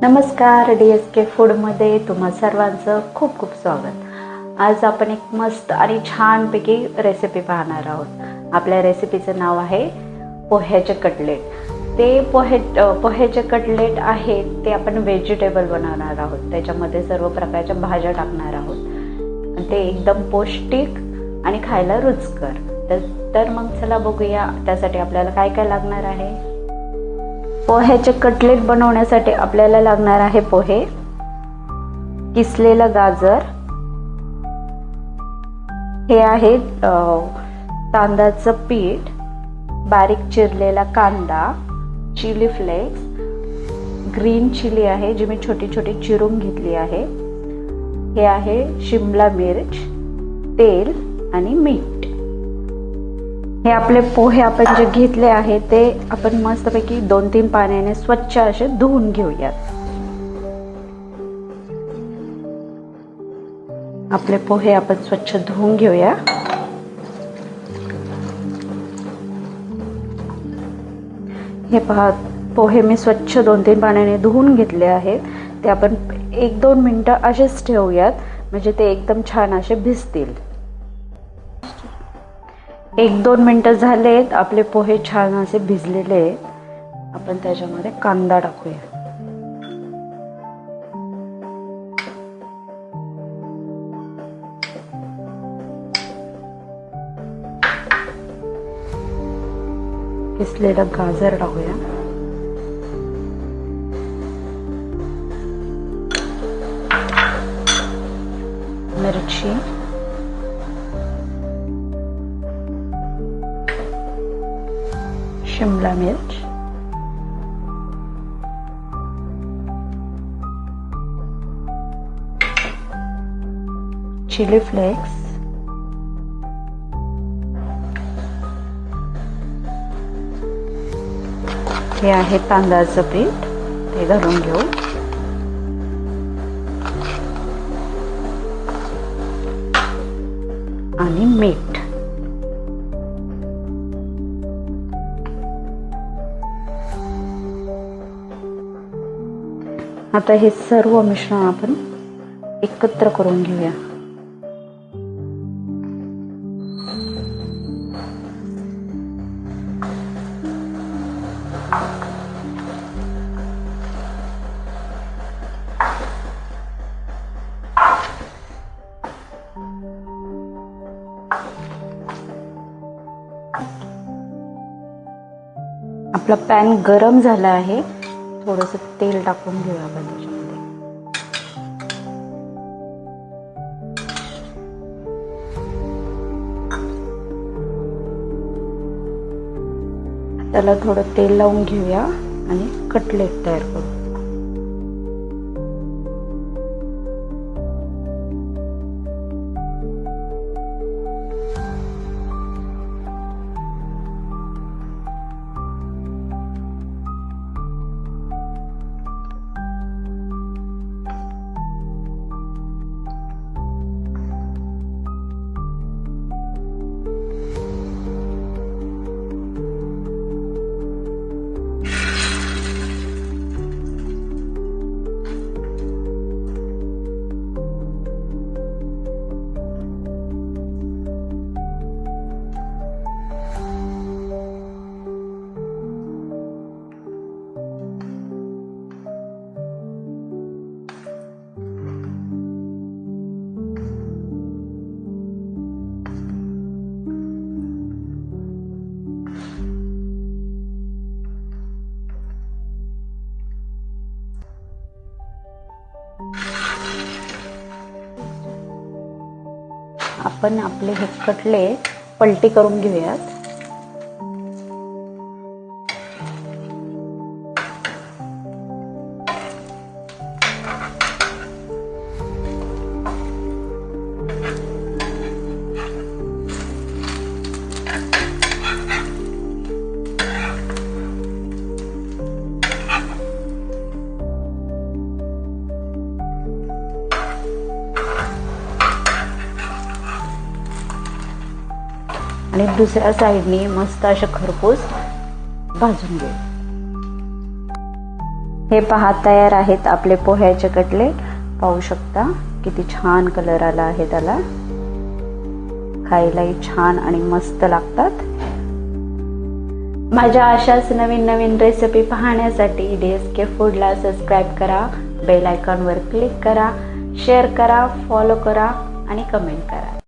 नमस्कार, DSK फूडमध्ये तुम्हा सर्वांचं खूप खूप स्वागत। आज आपण एक मस्त आणि छानपैकी रेसिपी पाहणार आहोत। आपल्या रेसिपीचं नाव आहे पोह्याचे कटलेट। ते पोह्याचे कटलेट आहेत ते आपण व्हेजिटेबल बनवणार आहोत। त्याच्यामध्ये सर्व प्रकारच्या भाज्या टाकणार आहोत। ते एकदम पौष्टिक आणि खायला रुचकर। तर मग चला बघूया त्यासाठी आपल्याला काय काय लागणार आहे। पोह्याचे कटलेट बनवण्यासाठी आपल्याला लागणार आहे पोहे, किसलेलं गाजर, हे आहे तांदळाचं पीठ, बारीक चिरलेला कांदा, चिली फ्लेक्स, ग्रीन चिली आहे जी मी छोटी छोटी चिरून घेतली आहे, हे आहे शिमला मिर्च, तेल आणि मीठ। हे आपले पोहे आपण जे घेतले आहे ते आपण मस्तपैकी 2-3 पाण्याने स्वच्छ असे धुवून घेऊयात। आपले पोहे आपण स्वच्छ धुवून घेऊया। हे पहा, पोहे मी स्वच्छ 2-3 पाण्याने धुवून घेतले आहेत। ते आपण 1-2 मिनिटं असेच ठेवूयात, म्हणजे ते एकदम छान असे भिजतील। 1-2 मिनिटं झालेत, आपले पोहे छान असे भिजलेले आहेत। आपण त्याच्यामध्ये कांदा टाकूया। किसलेलं गाजर टाकूया। मिरची, शिमला मिर्च, चिली फ्लेक्स, हे आहे तांदळाचं पीठ, ते घालून घेऊ। आणि मीठ। आता हे सर्व मिश्रण आपण एकत्र करून घेऊया। आपला पॅन गरम झाला आहे, थोडंसं तेल टाकून घेऊया आपण त्याच्यामध्ये। त्याला थोडं तेल लावून घेऊया आणि कटलेट तयार करू। आपण आपले हे कटलेट पलटी करून घेऊयात। आणि दुसऱ्या साइडने मस्त असे खरपूस भाजून घेऊ। हे पहा तयार आहेत आपले पोह्याचे कटलेट. पाहू शकता किती छान कलर आला आहे त्याला. खायलाही छान आणि मस्त लागतात. माझ्या अशाच नवीन नवीन रेसिपी पाहण्यासाठी DSK फूडला सबस्क्राईब करा, बेल आयकॉनवर क्लिक करा, शेअर करा, फॉलो करा आणि कमेंट करा.